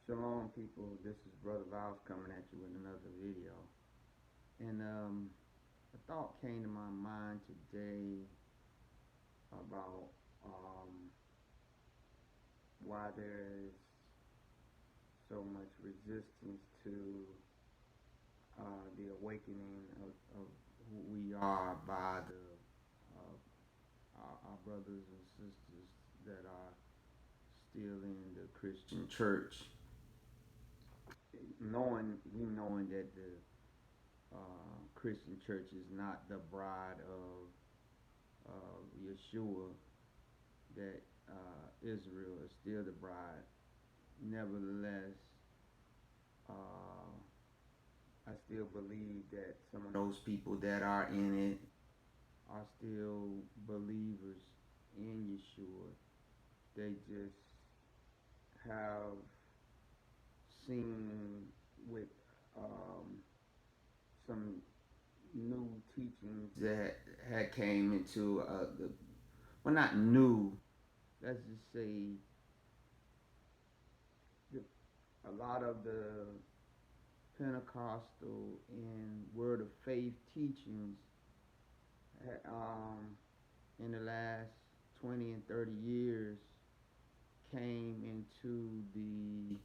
Shalom, people. This is Brother Vows coming at you with another video. And a thought came to my mind today about why there is so much resistance to the awakening of who we are by our brothers and sisters that are still in the Christian church. Knowing that the Christian church is not the bride of Yeshua, that Israel is still the bride. Nevertheless, I still believe that some of those people that are in it are still believers in Yeshua. They just have seen with some new teachings that had came into not new, let's just say a lot of the Pentecostal and Word of Faith teachings in the last 20 and 30 years came into the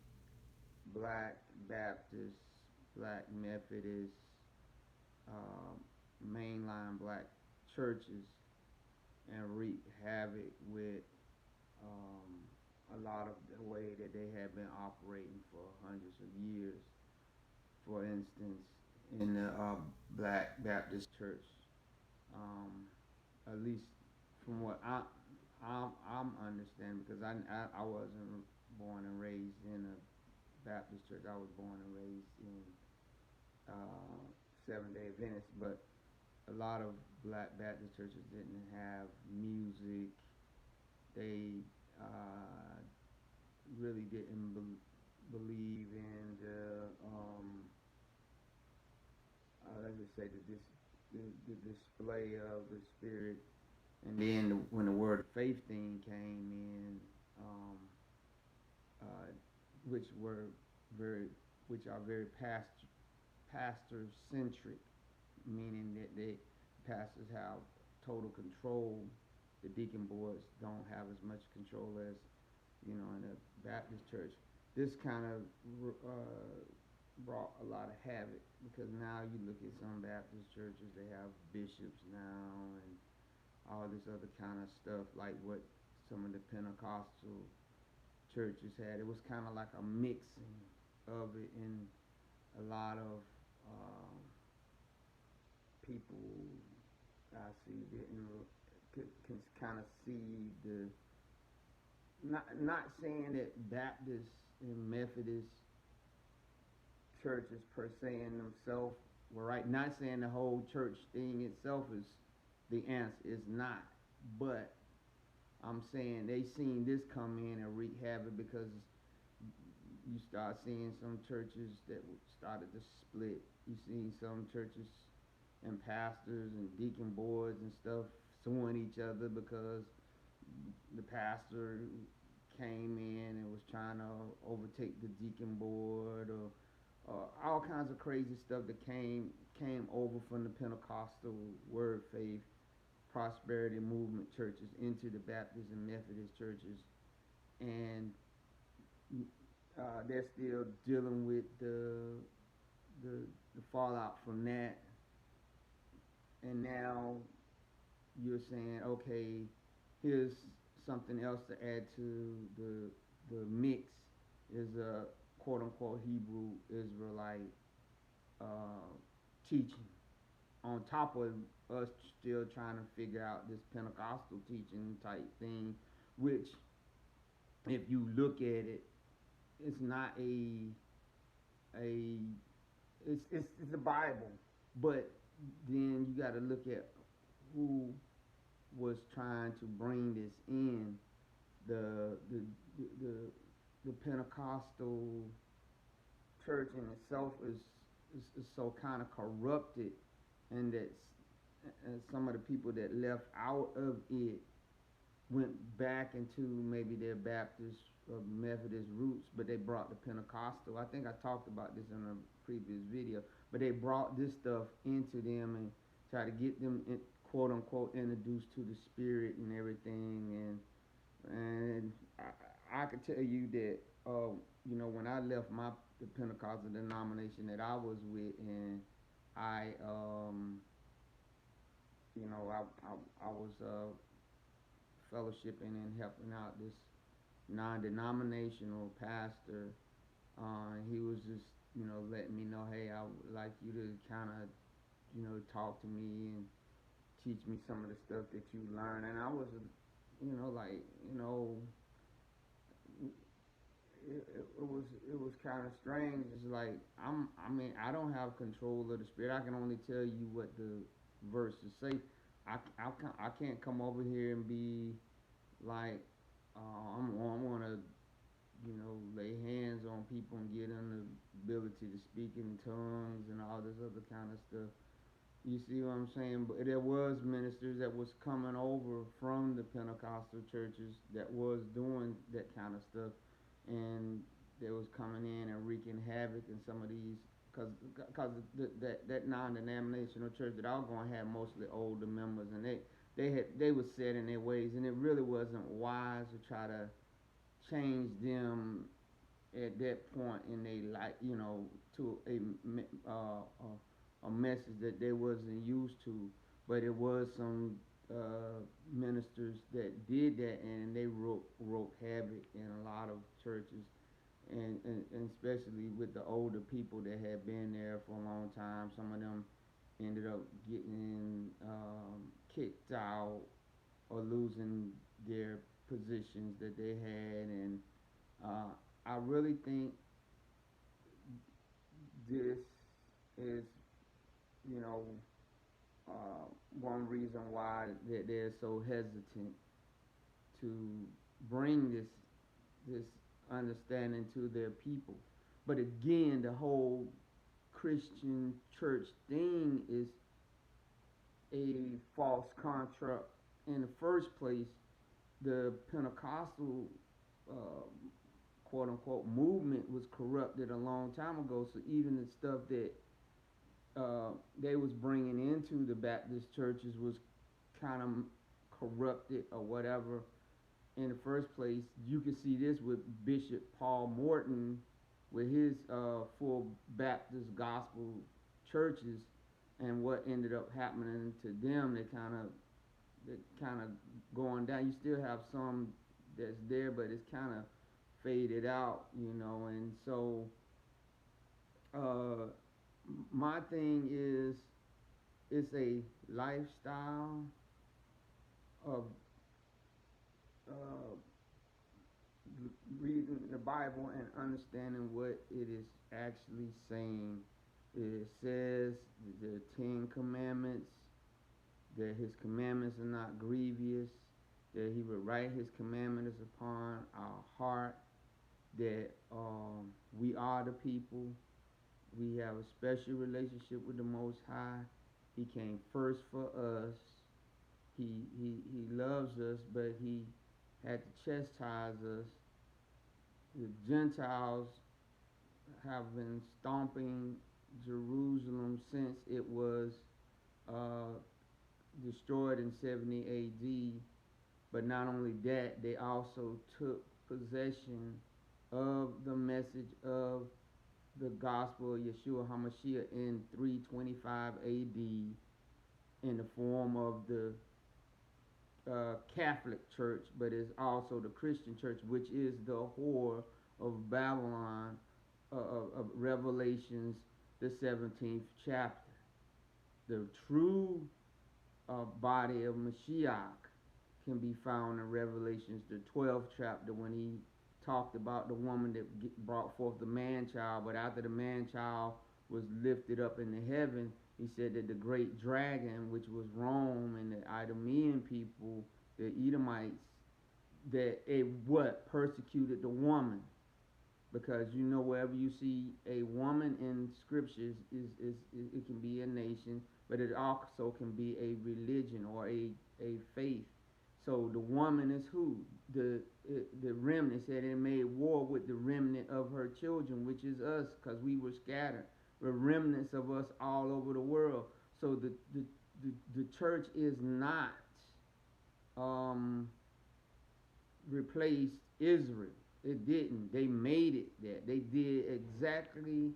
Black Baptist, Black Methodist, mainline black churches and wreak havoc with a lot of the way that they have been operating for hundreds of years. For instance, in the Black Baptist Church, at least from what I'm understanding, because I wasn't born and raised in a Baptist church. I was born and raised in Seventh-day Adventist, but a lot of Black Baptist churches didn't have music. They really didn't believe in the let's just say the display of the Spirit. And then when the Word of Faith thing came in, which are very pastor centric, meaning that the pastors have total control. The deacon boards don't have as much control as in a Baptist church. This kind of brought a lot of havoc, because now you look at some Baptist churches, they have bishops now and all this other kind of stuff, like what some of the Pentecostal churches had. It was kind of like a mixing of it, and a lot of people I see can kind of see the, not saying that Baptist and Methodist churches per se in themselves were right. Not saying the whole church thing itself is the answer. It's not. But I'm saying they seen this come in and wreak havoc, because you start seeing some churches that started to split. You seen some churches and pastors and deacon boards and stuff suing each other because the pastor came in and was trying to overtake the deacon board, or all kinds of crazy stuff that came over from the Pentecostal Word Faith Prosperity Movement churches into the Baptist and Methodist churches. And they're still dealing with the fallout from that. And now you're saying, okay, here's something else to add to the mix, is a quote unquote Hebrew Israelite teaching, on top of us still trying to figure out this Pentecostal teaching type thing, which, if you look at it, it's not it's the Bible, but then you got to look at who was trying to bring this in. The Pentecostal church in itself is so kind of corrupted, and that some of the people that left out of it went back into maybe their Baptist Methodist roots, but they brought the Pentecostal. I think I talked about this in a previous video, but they brought this stuff into them and try to get them quote unquote introduced to the Spirit and everything. And I could tell you that when I left the Pentecostal denomination that I was with, and I I was fellowshipping and helping out this non-denominational pastor. He was just letting me know, hey, I would like you to kind of talk to me and teach me some of the stuff that you learn. And I was like it was kind of strange. It's like I don't have control of the Spirit. I can only tell you what the verses say. I can't come over here and be like I'm gonna lay hands on people and get them the ability to speak in tongues and all this other kind of stuff. You see what I'm saying? But there was ministers that was coming over from the Pentecostal churches that was doing that kind of stuff, and they was coming in and wreaking havoc in some of these, cause that non-denominational church that I was going had mostly older members, and they was set in their ways, and it really wasn't wise to try to change them at that point in their life, to a message that they wasn't used to. But it was some ministers that did that, and they wrote havoc in a lot of churches, and especially with the older people that had been there for a long time. Some of them ended up getting kicked out or losing their positions that they had, and I really think this is, you know, one reason why they're so hesitant to bring this understanding to their people. But again, the whole Christian church thing is a false contract. In the first place, the Pentecostal uh, quote unquote movement was corrupted a long time ago. So even the stuff that they was bringing into the Baptist churches was kind of corrupted or whatever in the first place. You can see this with Bishop Paul Morton with his full Baptist gospel churches and what ended up happening to them. They kind of going down. You still have some that's there, but it's kind of faded out, and so my thing is it's a lifestyle of uh, reading the Bible and understanding what it is actually saying. It says the Ten Commandments, that his commandments are not grievous, that he would write his commandments upon our heart, that we are the people. We have a special relationship with the Most High. He came first for us. He loves us, but he had to chastise us. The Gentiles have been stomping Jerusalem since it was uh, destroyed in 70 AD. But not only that, they also took possession of the message of the gospel of Yeshua HaMashiach in 325 AD in the form of the Catholic Church, but it's also the Christian Church, which is the whore of Babylon, of Revelations, the 17th chapter. The true body of Mashiach can be found in Revelations, the 12th chapter, when he talked about the woman that brought forth the man-child, but after the man-child was lifted up into heaven, he said that the great dragon, which was Rome and the Idumean people, the Edomites, that it persecuted the woman. Because wherever you see a woman in scriptures, is it can be a nation, but it also can be a religion or a faith. So the woman is who? The remnant said it made war with the remnant of her children, which is us, because we were scattered. We're remnants of us all over the world. So the church is not um, replaced Israel. It didn't. They made it that. They did exactly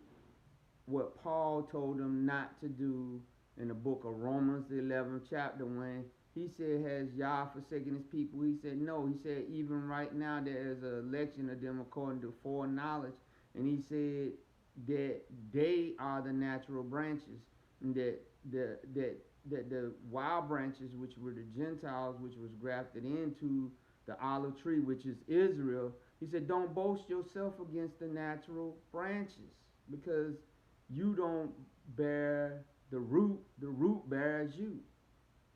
what Paul told them not to do in the book of Romans, the 11th chapter, when he said, has Yah forsaken his people? He said, no. He said, even right now there is an election of them according to foreknowledge. And he said that they are the natural branches, and that the wild branches, which were the Gentiles, which was grafted into the olive tree, which is Israel. He said, don't boast yourself against the natural branches, because you don't bear the root bears you.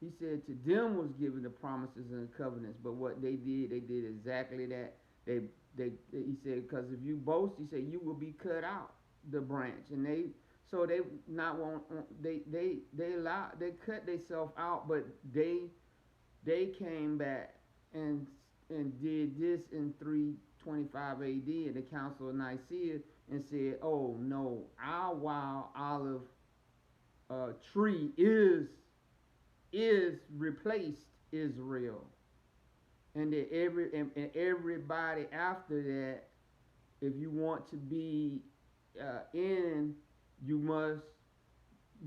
He said to them was given the promises and the covenants, but what they did exactly that. He said, because if you boast, he said, you will be cut out the branch, and they not want they cut themselves out, but they came back and did this in 325 A.D. at the Council of Nicaea and said, "Oh no, our wild olive tree is replaced Israel, and that everybody after that, if you want to be in, you must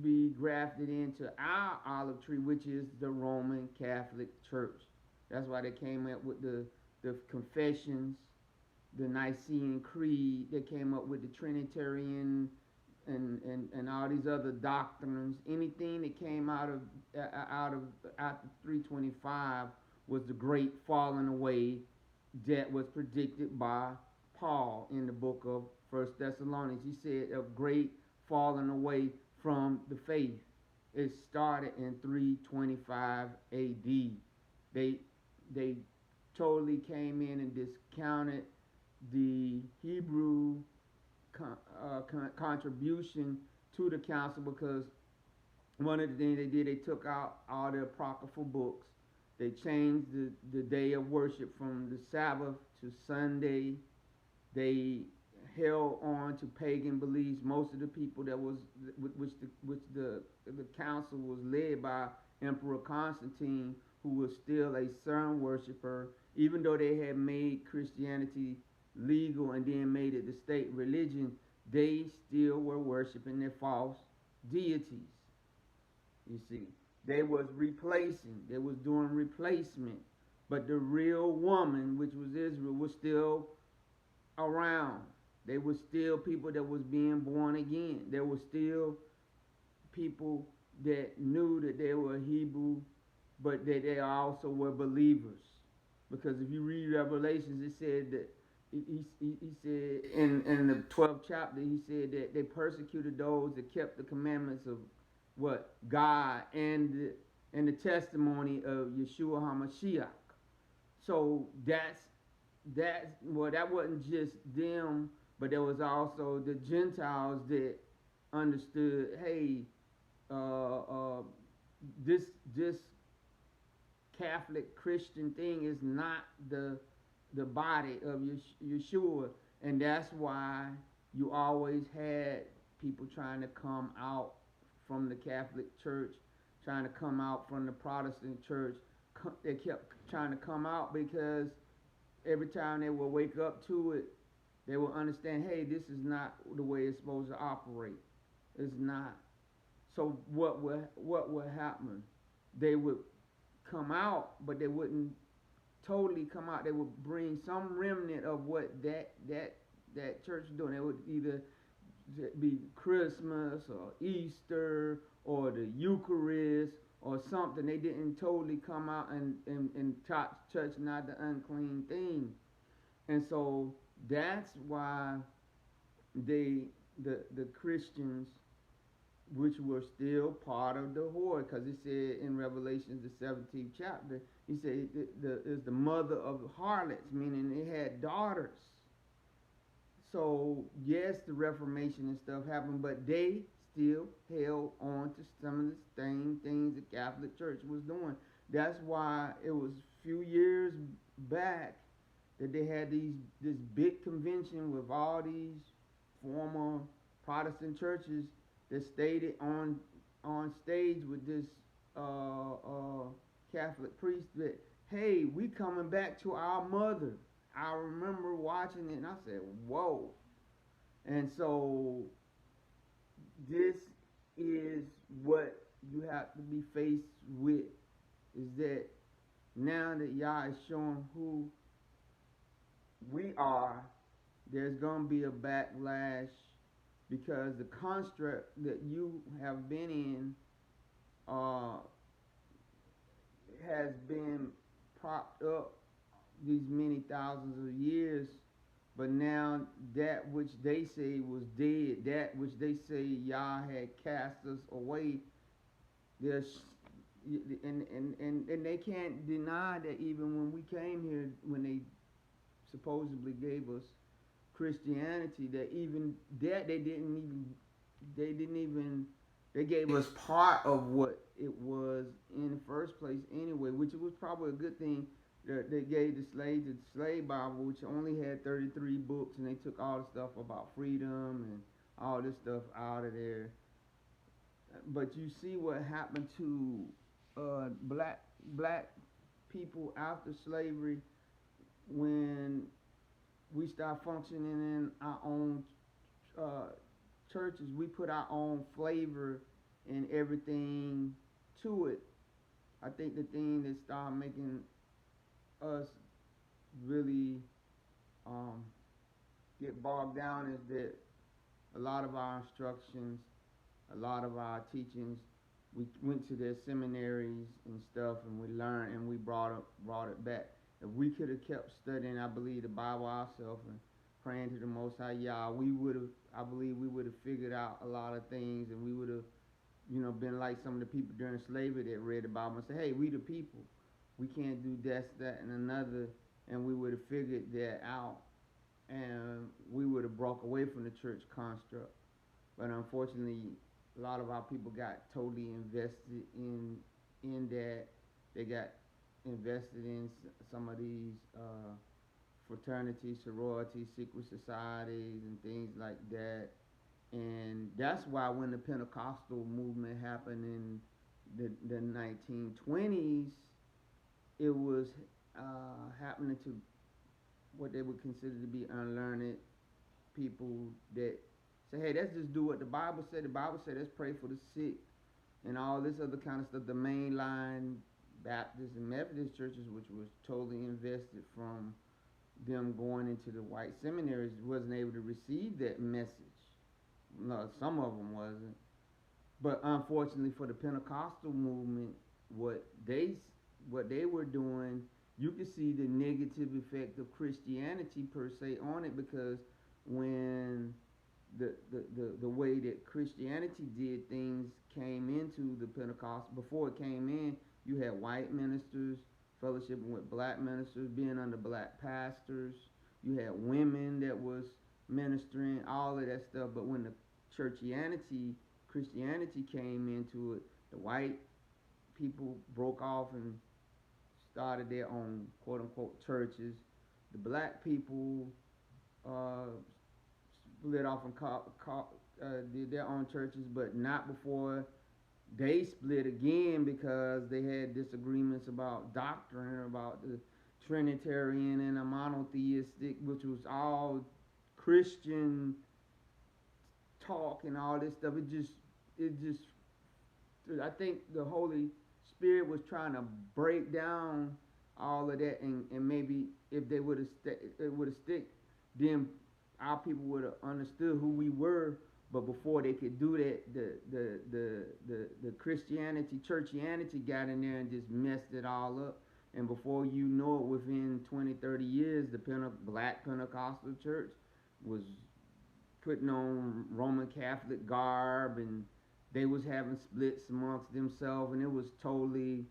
be grafted into our olive tree, which is the Roman Catholic Church." That's why they came up with the confessions, the Nicene Creed. They came up with the Trinitarian and all these other doctrines. Anything that came out of after 325 was the great falling away that was predicted by Paul in the book of First Thessalonians. He said a great falling away from the faith. It started in 325 A.D. They totally came in and discounted the Hebrew contribution to the council, because one of the things they did, they took out all the apocryphal books. They changed the day of worship from the Sabbath to Sunday. They held on to pagan beliefs. Most of the people that was which the council was led by Emperor Constantine, who was still a sun worshiper, even though they had made Christianity legal and then made it the state religion, they still were worshiping their false deities. You see, they was doing replacement, but the real woman, which was Israel, was still around. They were still people that was being born again. There were still people that knew that they were Hebrew, but that they also were believers. Because if you read Revelations, it said that he said in the 12th chapter, he said that they persecuted those that kept the commandments of what? God and the testimony of Yeshua HaMashiach. So that wasn't just them, but there was also the Gentiles that understood, hey, this Catholic Christian thing is not the body of Yeshua, and that's why you always had people trying to come out from the Catholic Church, trying to come out from the Protestant Church. They kept trying to come out because every time they would wake up to it, they would understand, hey, this is not the way it's supposed to operate. It's not. So what would happen? They would come out, but they wouldn't totally come out. They would bring some remnant of what that church was doing. It would either be Christmas or Easter or the Eucharist or something. They didn't totally come out and touch not the unclean thing. And so that's why the Christians, which were still part of the horde, because it said in Revelation the 17th chapter, he said is the mother of harlots, meaning they had daughters. So yes, the Reformation and stuff happened, but they still held on to some of the same things the Catholic Church was doing. That's why it was few years back that they had this big convention with all these former Protestant churches that stated on stage with this Catholic priest that, hey, we coming back to our mother. I remember watching it and I said, whoa. And so this is what you have to be faced with, is that now that Yah is showing who we are, there's going to be a backlash because the construct that you have been in uh, has been propped up these many thousands of years, but now that which they say was dead, that which they say Yah had cast us away, there's and they can't deny that even when we came here, when they supposedly gave us Christianity, that even that they gave us part of what it was in the first place anyway, which was probably a good thing. They gave the slave Bible, which only had 33 books, and they took all the stuff about freedom and all this stuff out of there. But you see what happened to black people after slavery when we start functioning in our own uh, churches. We put our own flavor and everything to it. I think the thing that started making us really get bogged down is that a lot of our instructions, a lot of our teachings, we went to their seminaries and stuff, and we learned and we brought it back. If we could have kept studying, I believe, the Bible ourselves and praying to the Most High Yah, I believe we would have figured out a lot of things, and we would have, been like some of the people during slavery that read the Bible and said, hey, we the people. We can't do this, that, and another, and we would have figured that out, and we would have broke away from the church construct. But unfortunately, a lot of our people got totally invested in that. They got invested in some of these fraternities, sororities, secret societies, and things like that. And that's why when the Pentecostal movement happened in the 1920s, it was happening to what they would consider to be unlearned people that say, hey, let's just do what the Bible said. The Bible said let's pray for the sick and all this other kind of stuff. The mainline Baptist and Methodist churches, which was totally invested from them going into the white seminaries, wasn't able to receive that message. No, some of them wasn't. But unfortunately for the Pentecostal movement, what they were doing, you could see the negative effect of Christianity per se on it, because when the way that Christianity did things came into the Pentecost, before it came in, you had white ministers fellowshipping with black ministers, being under black pastors. You had women that was ministering, all of that stuff. But when the Christianity came into it, the white people broke off and started their own quote unquote churches. The black people split off and did their own churches, but not before they split again, because they had disagreements about doctrine, about the Trinitarian and a monotheistic, which was all Christian talk and all this stuff. I think the Holy Spirit was trying to break down all of that, and maybe if they would have stick, then our people would have understood who we were. But before they could do that, the Christianity, churchianity got in there and just messed it all up. And before you know it, within 20, 30 years, the black Pentecostal church was putting on Roman Catholic garb, and they was having splits amongst themselves, and it was totally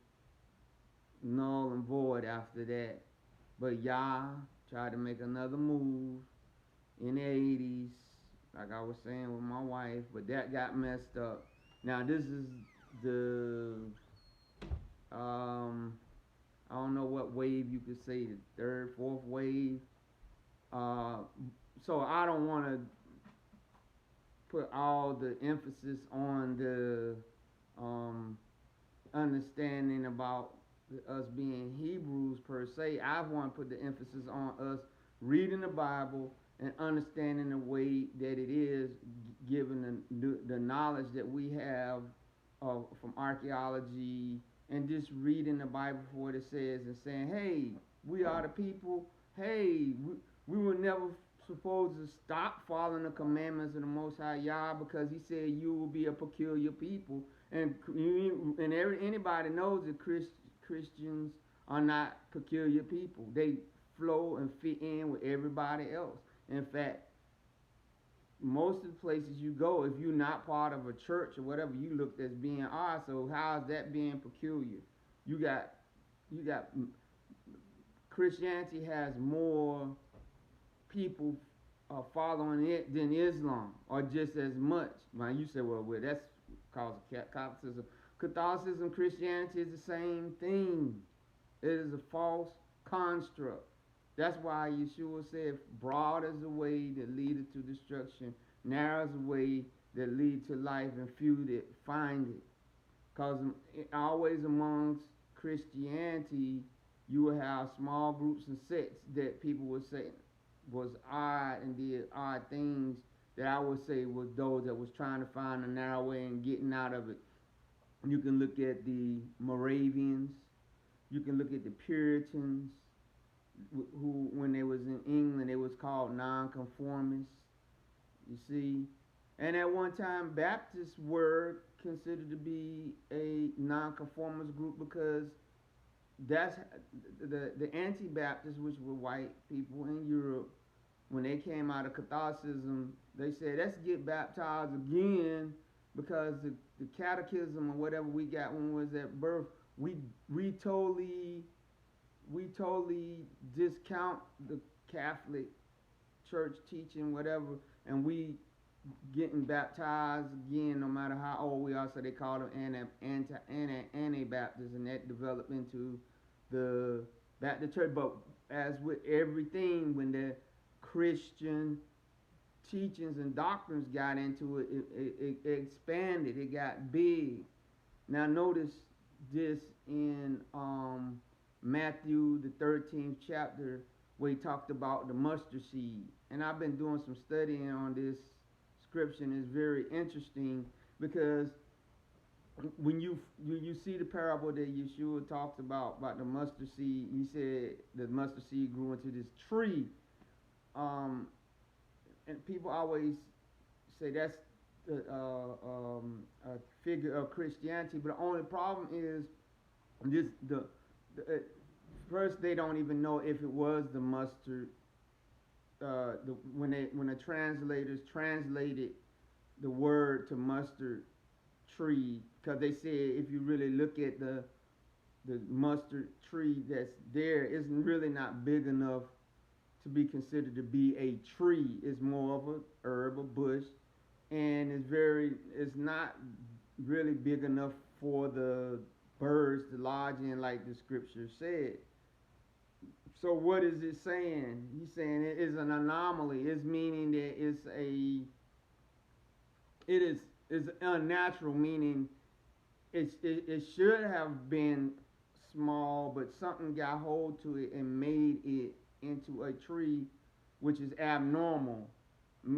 null and void after that. But Yah tried to make another move in the 80s, like I was saying with my wife, but that got messed up. Now this is the I don't know what wave you could say, the third, fourth wave. Uh, so I don't want to put all the emphasis on the um, understanding about us being Hebrews per se. I want to put the emphasis on us reading the Bible and understanding the way that it is, given the knowledge that we have from archaeology and just reading the Bible for what it says and saying, hey, we are the people. Hey, we were never supposed to stop following the commandments of the Most High Yah, because He said you will be a peculiar people. And anybody knows that Christians are not peculiar people. They flow and fit in with everybody else. In fact, most of the places you go, if you're not part of a church or whatever, you looked as being odd. So how is that being peculiar? You got Christianity has more people following it than Islam, or just as much. Now you say, well, that's cause of Catholicism. Catholicism, Christianity is the same thing. It is a false construct. That's why Yeshua said, broad is the way that leadeth to destruction, narrow is the way that leads to life, and few that find it. Because always amongst Christianity, you will have small groups and sects that people would say was odd and did odd things, that I would say was those that was trying to find a narrow way and getting out of it. You can look at the Moravians. You can look at the Puritans, who, when they was in England, they was called nonconformists. You see, and at one time, Baptists were considered to be a nonconformist group, because that's the anti-Baptists, which were white people in Europe, when they came out of Catholicism, they said, let's get baptized again, because the catechism or whatever we got when we was at birth, we totally discount the Catholic Church teaching, whatever, and we getting baptized again no matter how old we are. So they call them Anabaptists, and that developed into the Baptist Church. But as with everything, when the Christian teachings and doctrines got into it, it expanded, it got big. Now notice this in Matthew the 13th chapter, where he talked about the mustard seed. And I've been doing some studying on this scripture, and it's very interesting, because when you see the parable that Yeshua talks about the mustard seed, he said the mustard seed grew into this tree. And people always say that's a figure of Christianity, but the only problem is this: first, they don't even know if it was the mustard. When the translators translated the word to mustard tree, because they said if you really look at the mustard tree that's there, it's really not big enough to be considered to be a tree. It's more of a herb, a bush, and it's not really big enough for the birds to lodge in, like the scripture said. So what is it saying? He's saying it is an anomaly. It's meaning that it is unnatural, meaning it should have been small, but something got hold to it and made it into a tree, which is abnormal,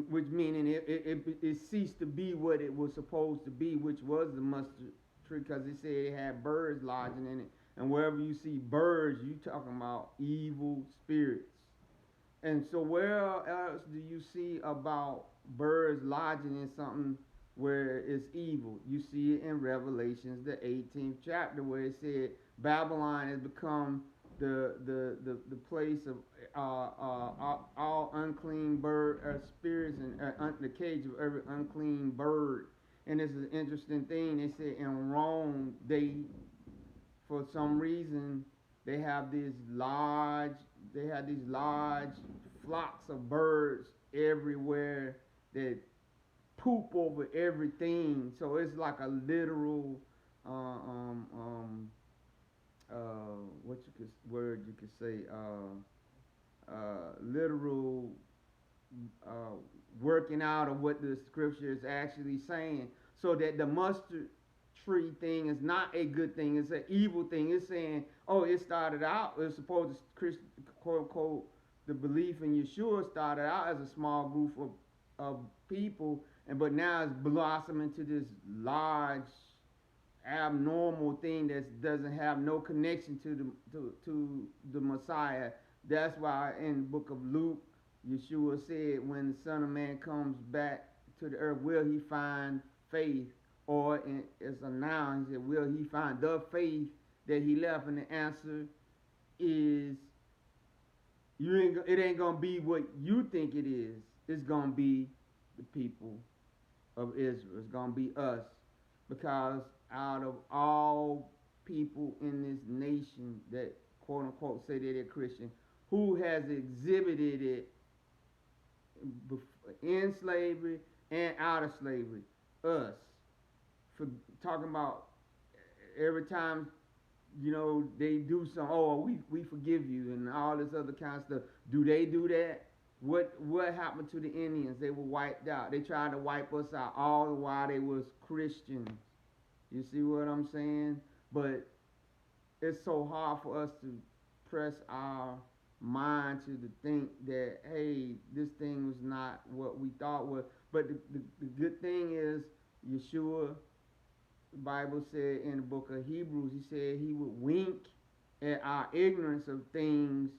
which meaning it ceased to be what it was supposed to be, which was the mustard tree, because it said it had birds lodging in it. And wherever you see birds, you talking about evil spirits. And so where else do you see about birds lodging in something where it's evil? You see it in Revelations, the 18th chapter, where it said Babylon has become the place of all unclean bird spirits, and the cage of every unclean bird. And this is an interesting thing. They said in Rome, for some reason, they have these large flocks of birds everywhere that poop over everything. So it's like a literal what you could word you could say literal uh, working out of what the scripture is actually saying, so that the mustard tree thing is not a good thing; it's an evil thing. It's saying, oh, it started out. It's supposed to Christian, quote unquote, the belief in Yeshua started out as a small group of people, and but now it's blossoming into this large abnormal thing that doesn't have no connection to to the Messiah. That's why in the book of Luke, Yeshua said, when the Son of Man comes back to the earth, will he find faith? Or it's a noun, he said, will he find the faith that he left? And the answer is, it ain't gonna be what you think it is. It's gonna be the people of Israel. It's gonna be us, because out of all people in this nation that quote unquote say that they're Christian, who has exhibited it in slavery and out of slavery? Us. For talking about every time, they do some, oh, we forgive you and all this other kind of stuff. Do they do that? What happened to the Indians? They were wiped out. They tried to wipe us out all the while they was Christians. You see what I'm saying? But it's so hard for us to press our mind to think that, hey, this thing was not what we thought was. But the good thing is, Yeshua, the Bible said in the book of Hebrews, he said he would wink at our ignorance of things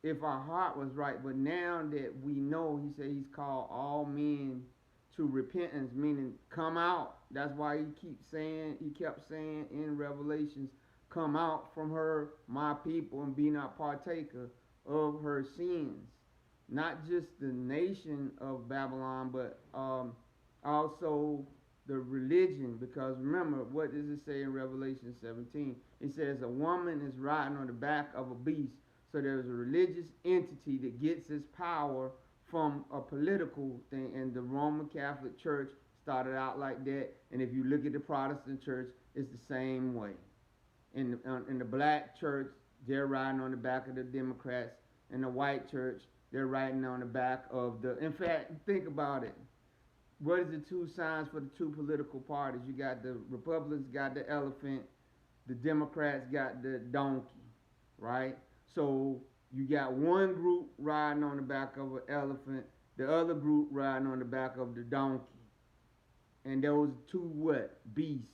if our heart was right. But now that we know, he said he's called all men to repentance, meaning come out. That's why he kept saying in Revelations, come out from her, my people, and be not partaker of her sins. Not just the nation of Babylon, but also the religion. Because remember, what does it say in Revelation 17? It says a woman is riding on the back of a beast. So there's a religious entity that gets its power from a political thing, and the Roman Catholic Church started out like that. And if you look at the Protestant church, it's the same way. In the black church, they're riding on the back of the Democrats. In the white church, they're riding on the back of the. In fact, think about it. What is the two signs for the two political parties? You got the Republicans got the elephant, the Democrats got the donkey, right? So you got one group riding on the back of an elephant, the other group riding on the back of the donkey. And those two what? Beasts.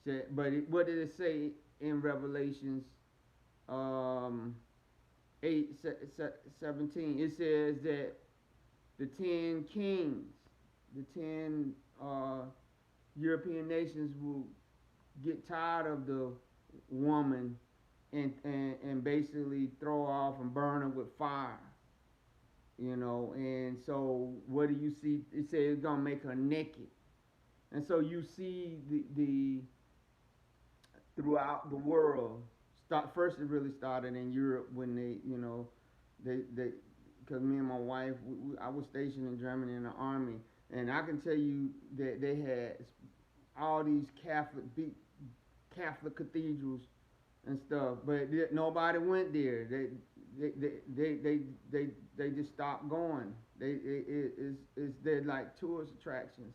But what did it say in Revelations 8:17? It says that the 10 kings, the 10 European nations will get tired of the woman and basically throw off and burn her with fire. And so what do you see? It says it's gonna make her naked. And so you see the throughout the world. First, it really started in Europe when they because me and my wife, I was stationed in Germany in the army, and I can tell you that they had all these Catholic cathedrals and stuff, but nobody went there. They just stopped going. They're like tourist attractions,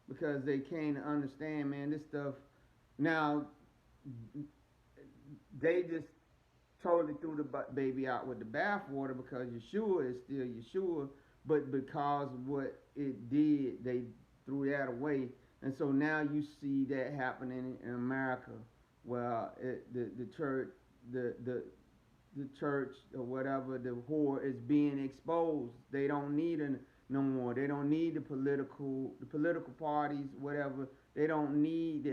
because they came to understand, man, this stuff. Now they just totally threw the baby out with the bathwater, because Yeshua is still Yeshua, but because of what it did, they threw that away. And so now you see that happening in America, where the church, the church or whatever, the whore is being exposed. They don't need it no more. They don't need the political parties, whatever. They don't need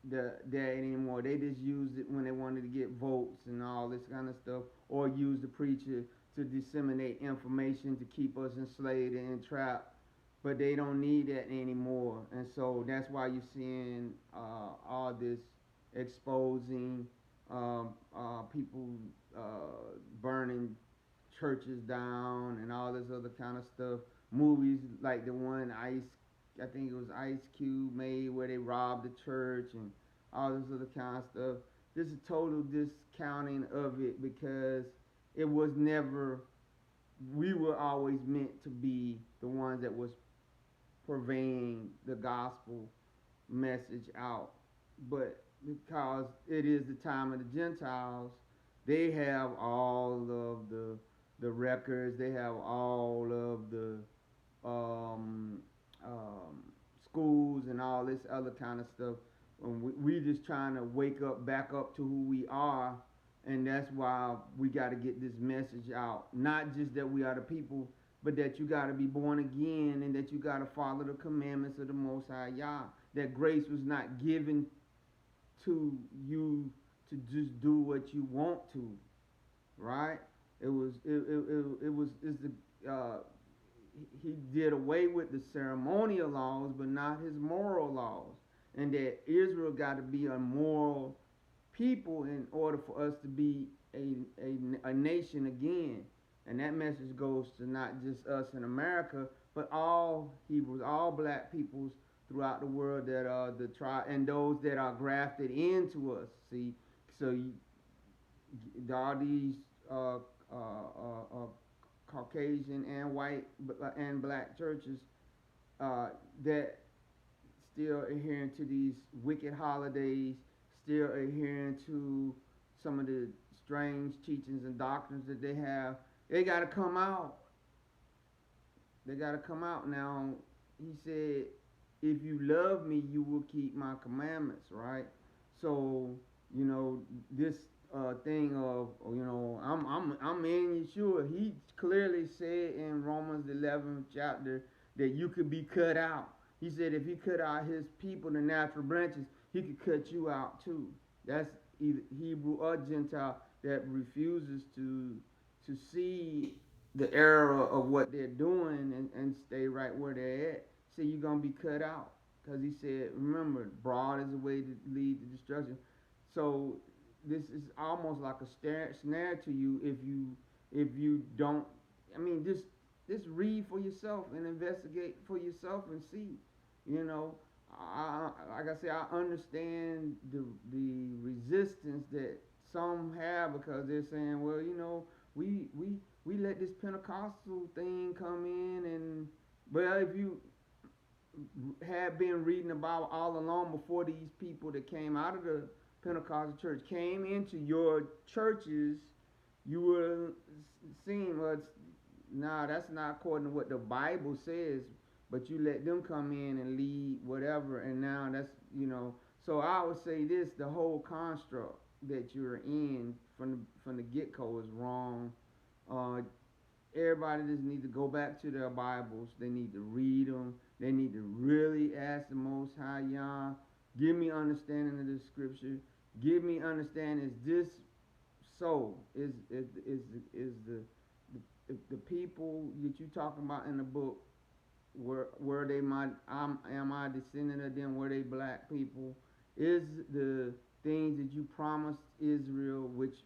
that anymore. They just used it when they wanted to get votes and all this kind of stuff, or use the preacher to disseminate information to keep us enslaved and entrapped. But they don't need that anymore. And so that's why you're seeing all this exposing, people burning churches down and all this other kind of stuff. Movies like the one I think it was Ice Cube made, where they robbed the church and all this other kind of stuff. this is total discounting of it because it was never. We were always meant to be the ones that was purveying the gospel message out, but because it is the time of the Gentiles, they have all of the records. They have all of the um, um, schools and all this other kind of stuff. We just trying to wake up, back up to who we are, and that's why we got to get this message out. Not just that we are the people, but that you got to be born again and that you got to follow the commandments of the Most High Yah. That grace was not given to you to just do what you want to, right? It's the he did away with the ceremonial laws, but not his moral laws, and that Israel got to be a moral people in order for us to be a nation again. And that message goes to not just us in America, but all Hebrews, all black peoples throughout the world that are the tribe and those that are grafted into us. See, so all these uh, Caucasian and white and black churches that still adhering to these wicked holidays, still adhering to some of the strange teachings and doctrines that they have. They got to come out. They got to come out now. He said, if you love me, you will keep my commandments, right? So, this thing of, I'm in Yeshua. He clearly said in Romans 11th chapter that you could be cut out. He said if he cut out his people, the natural branches, he could cut you out too. That's either Hebrew or Gentile that refuses to see the error of what they're doing and stay right where they're at. See, you're going to be cut out. Because he said, remember, broad is the way to lead to destruction. So this is almost like a snare to you if you don't. I mean, just read for yourself and investigate for yourself and see. Like I said, I understand the resistance that some have because they're saying, well, we let this Pentecostal thing come in, and well, if you had been reading about all along before these people that came out of the Pentecostal church came into your churches, you would seeing, well, nah, that's not according to what the Bible says, but you let them come in and lead whatever, and now so I would say this: the whole construct that you're in from the get-go is wrong. Everybody just need to go back to their Bibles. They need to read them. They need to really ask the Most High Yah, give me understanding of this scripture. Give me understanding. Is this so? Is the people that you talking about in the book? Were they am I descendant of them? Were they black people? Is the things that you promised Israel, which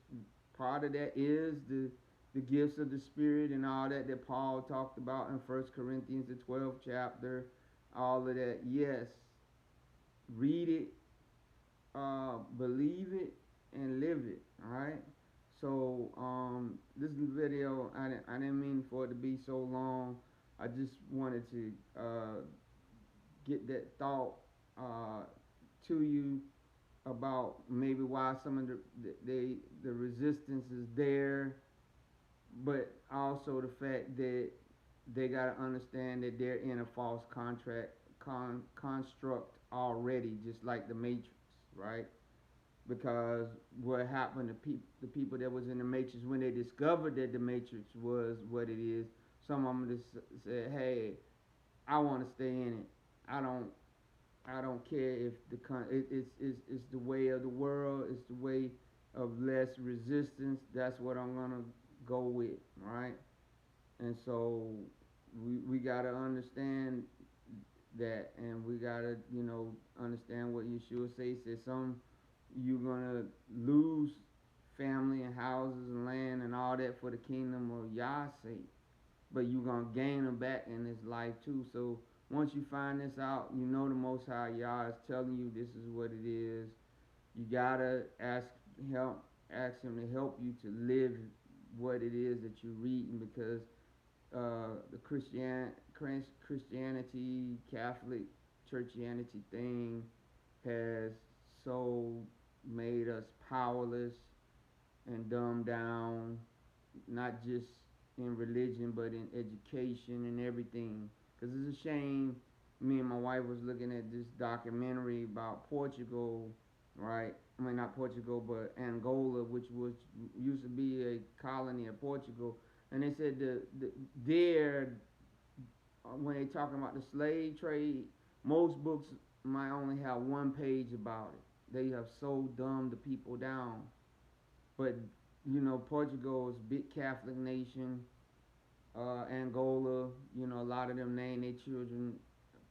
part of that is the gifts of the Spirit and all that Paul talked about in 1 Corinthians, the 12th chapter, all of that. Yes, read it, believe it, and live it, all right? So this video, I didn't mean for it to be so long. I just wanted to get that thought to you about maybe why some of the resistance is there, but also the fact that they got to understand that they're in a false construct already, just like the Matrix, right? Because what happened to the people that was in the Matrix when they discovered that the Matrix was what it is, some of them just said, "Hey, I want to stay in it. I don't care if it's the way of the world. It's the way of less resistance. That's what I'm gonna go with, right?" And so we gotta understand that, and we gotta understand what Yeshua says. He said you're gonna lose family and houses and land and all that for the kingdom of Yah's sake, but you're gonna gain them back in this life too. So once you find this out, the Most High Yah is telling you this is what it is. You gotta ask help, ask him to help you to live what it is that you're reading, because the Christianity, Catholic churchianity thing has so made us powerless and dumbed down, not just in religion but in education and everything. Because it's a shame. Me and my wife was looking at this documentary about Portugal, right? I mean, not Portugal, but Angola, which was used to be a colony of Portugal. And they said there, when they talking about the slave trade, most books might only have one page about it. They have so dumbed the people down. But Portugal is a big Catholic nation. Angola, a lot of them name their children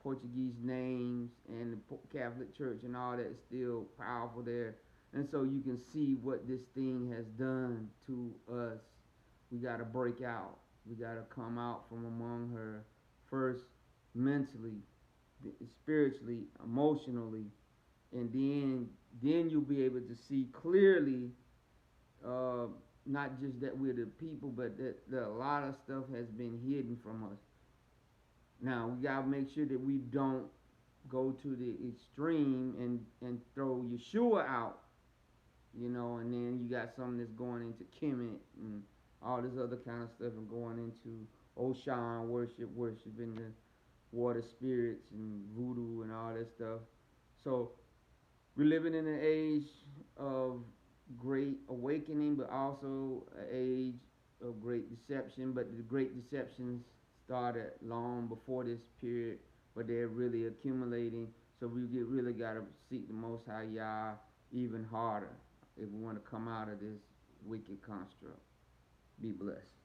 Portuguese names, and the Catholic Church and all that is still powerful there. And so you can see what this thing has done to us. We got to break out. We got to come out from among her, first mentally, spiritually, emotionally, and then you'll be able to see clearly, uh, not just that we're the people, but that a lot of stuff has been hidden from us. Now we gotta make sure that we don't go to the extreme and throw Yeshua out, and then you got something that's going into Kemet and all this other kind of stuff, and going into Oshan worshiping the water spirits and voodoo and all that stuff. So we're living in an age of great awakening, but also an age of great deception. But the great deceptions started long before this period, but they're really accumulating. So we really got to seek the Most High Yah even harder if we want to come out of this wicked construct. Be blessed.